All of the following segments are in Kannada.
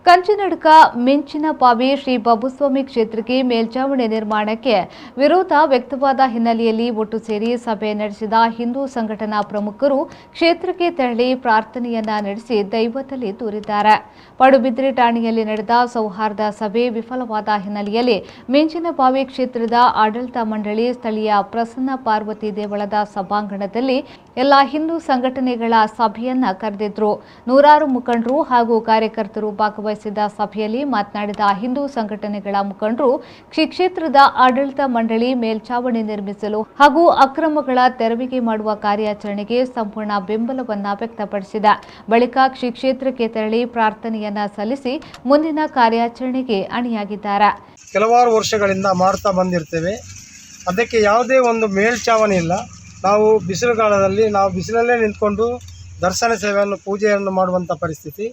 ಕಂಚಿನಡ್ಕ ಮಿಂಚಿನಪಾವಿ ಶ್ರೀ ಬಾಬುಸ್ವಾಮಿ ಕ್ಷೇತ್ರಕ್ಕೆ ಮೇಲ್ಛಾವಣಿ ನಿರ್ಮಾಣಕ್ಕೆ ವಿರೋಧ ವ್ಯಕ್ತವಾದ ಹಿನ್ನೆಲೆಯಲ್ಲಿ ಒಟ್ಟು ಸೇರಿ ಸಭೆ ನಡೆಸಿದ ಹಿಂದೂ ಸಂಘಟನಾ ಪ್ರಮುಖರು ಕ್ಷೇತ್ರಕ್ಕೆ ತೆರಳಿ ಪ್ರಾರ್ಥನೆಯನ್ನ ನಡೆಸಿ ದೈವದಲ್ಲಿ ತೋರಿದ್ದಾರೆ. ಪಡುಬಿದ್ರಿ ಠಾಣೆಯಲ್ಲಿ ನಡೆದ ಸೌಹಾರ್ದ ಸಭೆ ವಿಫಲವಾದ ಹಿನ್ನೆಲೆಯಲ್ಲಿ ಮಿಂಚಿನಪಾವಿ ಕ್ಷೇತ್ರದ ಆಡಳಿತ ಮಂಡಳಿ ಸ್ಥಳೀಯ ಪ್ರಸನ್ನ ಪಾರ್ವತಿ ದೇವಳದ ಸಭಾಂಗಣದಲ್ಲಿ ಎಲ್ಲ ಹಿಂದೂ ಸಂಘಟನೆಗಳ ಸಭೆಯನ್ನ ಕರೆದಿದ್ರು. ನೂರಾರು ಮುಖಂಡರು ಹಾಗೂ ಕಾರ್ಯಕರ್ತರು ಭಾಗವಹಿಸಿದ್ದ ಸಭೆಯಲ್ಲಿ ಮಾತನಾಡಿದ ಹಿಂದೂ ಸಂಘಟನೆಗಳ ಮುಖಂಡರು ಕ್ಷೇತ್ರದ ಆಡಳಿತ ಮಂಡಳಿ ಮೇಲ್ಛಾವಣಿ ನಿರ್ಮಿಸಲು ಹಾಗೂ ಅಕ್ರಮಗಳ ತೆರವಿಗೆ ಮಾಡುವ ಕಾರ್ಯಾಚರಣೆಗೆ ಸಂಪೂರ್ಣ ಬೆಂಬಲವನ್ನ ವ್ಯಕ್ತಪಡಿಸಿದ ಬಳಿಕ ಕ್ಷೇತ್ರಕ್ಕೆ ತೆರಳಿ ಪ್ರಾರ್ಥನೆಯನ್ನ ಸಲ್ಲಿಸಿ ಮುಂದಿನ ಕಾರ್ಯಾಚರಣೆಗೆ ಅಣಿಯಾಗಿದ್ದಾರೆ. ಕೆಲವಾರು ವರ್ಷಗಳಿಂದ ಮಾಡ್ತಾ ಬಂದಿರ್ತೇವೆ. ಅದಕ್ಕೆ ಯಾವುದೇ ಒಂದು ಮೇಲ್ಛಾವಣಿ ಇಲ್ಲ. ನಾವು ಬಿಸಿಲುಗಾಲದಲ್ಲಿ ನಾವು ಬಿಸಿಲಲ್ಲೇ ನಿಂತ್ಕೊಂಡು ದರ್ಶನ ಸೇವೆಯನ್ನು ಪೂಜೆಯನ್ನು ಮಾಡುವಂಥ ಪರಿಸ್ಥಿತಿ.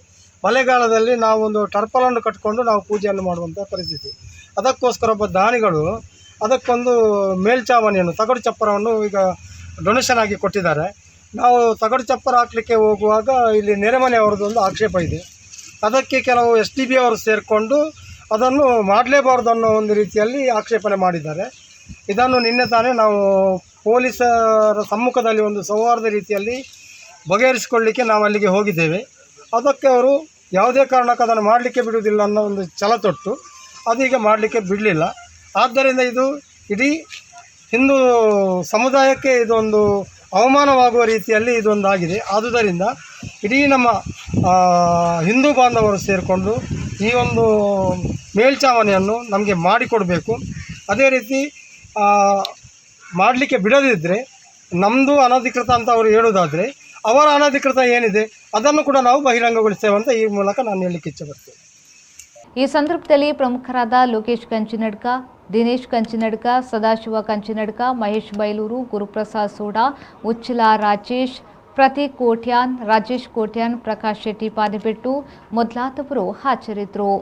ಮಳೆಗಾಲದಲ್ಲಿ ನಾವು ಒಂದು ಟರ್ಪಲನ್ನು ಕಟ್ಕೊಂಡು ನಾವು ಪೂಜೆಯನ್ನು ಮಾಡುವಂಥ ಪರಿಸ್ಥಿತಿ. ಅದಕ್ಕೋಸ್ಕರ ಒಬ್ಬ ದಾನಿಗಳು ಅದಕ್ಕೊಂದು ಮೇಲ್ಛಾವಣಿಯನ್ನು ತಗಡು ಚಪ್ಪರವನ್ನು ಈಗ ಡೊನೇಷನ್ ಆಗಿ ಕೊಟ್ಟಿದ್ದಾರೆ. ನಾವು ತಗಡು ಚಪ್ಪರ ಹಾಕಲಿಕ್ಕೆ ಹೋಗುವಾಗ ಇಲ್ಲಿ ನೆರೆಮನೆಯವರದ್ದು ಒಂದು ಆಕ್ಷೇಪ ಇದೆ. ಅದಕ್ಕೆ ಕೆಲವು SDB ಅವರು ಸೇರಿಕೊಂಡು ಅದನ್ನು ಮಾಡಲೇಬಾರ್ದು ಅನ್ನೋ ಒಂದು ರೀತಿಯಲ್ಲಿ ಆಕ್ಷೇಪಣೆ ಮಾಡಿದ್ದಾರೆ. ಇದನ್ನು ನಿನ್ನೆ ತಾನೇ ನಾವು ಪೊಲೀಸರ ಸಮ್ಮುಖದಲ್ಲಿ ಒಂದು ಸೌಹಾರ್ದ ರೀತಿಯಲ್ಲಿ ಬಗೆಹರಿಸಿಕೊಳ್ಳಲಿಕ್ಕೆ ನಾವು ಅಲ್ಲಿಗೆ ಹೋಗಿದ್ದೇವೆ. ಅದಕ್ಕೆ ಅವರು ಯಾವುದೇ ಕಾರಣಕ್ಕೂ ಅದನ್ನು ಮಾಡಲಿಕ್ಕೆ ಬಿಡುವುದಿಲ್ಲ ಅನ್ನೋ ಒಂದು ಛಲ ತೊಟ್ಟು ಅದೀಗ ಮಾಡಲಿಕ್ಕೆ ಬಿಡಲಿಲ್ಲ. ಆದ್ದರಿಂದ ಇದು ಇಡೀ ಹಿಂದೂ ಸಮುದಾಯಕ್ಕೆ ಇದೊಂದು ಅವಮಾನವಾಗುವ ರೀತಿಯಲ್ಲಿ ಇದೊಂದಾಗಿದೆ. ಆದುದರಿಂದ ಇಡೀ ನಮ್ಮ ಹಿಂದೂ ಬಾಂಧವರು ಸೇರಿಕೊಂಡು ಈ ಒಂದು ಮೇಲ್ಛಾವಣಿಯನ್ನು ನಮಗೆ ಮಾಡಿಕೊಡಬೇಕು. ಅದೇ ರೀತಿ ಮಾಡಲಿಕ್ಕೆ ಬಿಡದಿದ್ದರೆ ನಮ್ಮದು ಅನಧಿಕೃತ ಅಂತ ಅವರು ಹೇಳೋದಾದರೆ ಅವರ ಅನಧಿಕೃತ ಏನಿದೆ ಅದನ್ನು ಕೂಡ ನಾವು ಬಹಿರಂಗಗೊಳಿಸ್ತೇವೆ ಅಂತ ಈ ಮೂಲಕ ನಾನು ಹೇಳಲಿಕ್ಕೆ ಇಚ್ಛೆಪಡ್ತೇನೆ. ಈ ಸಂದರ್ಭದಲ್ಲಿ ಪ್ರಮುಖರಾದ ಲೋಕೇಶ್ ಕಂಚಿನಡ್ಕ, ದಿನೇಶ್ ಕಂಚಿನಡ್ಕ, ಸದಾಶಿವ ಕಂಚಿನಡ್ಕ, ಮಹೇಶ್ ಬೈಲೂರು, ಗುರುಪ್ರಸಾದ್ ಸೋಡಾ, ಉಚ್ಚಿಲ ರಾಜೇಶ್, ಪ್ರತೀಕ್ ಕೋಟ್ಯಾನ್, ರಾಜೇಶ್ ಕೋಟ್ಯಾನ್, ಪ್ರಕಾಶ್ ಶೆಟ್ಟಿ ಪಾದೆಬೆಟ್ಟು ಮೊದಲಾದವರು ಹಾಜರಿದ್ದರು.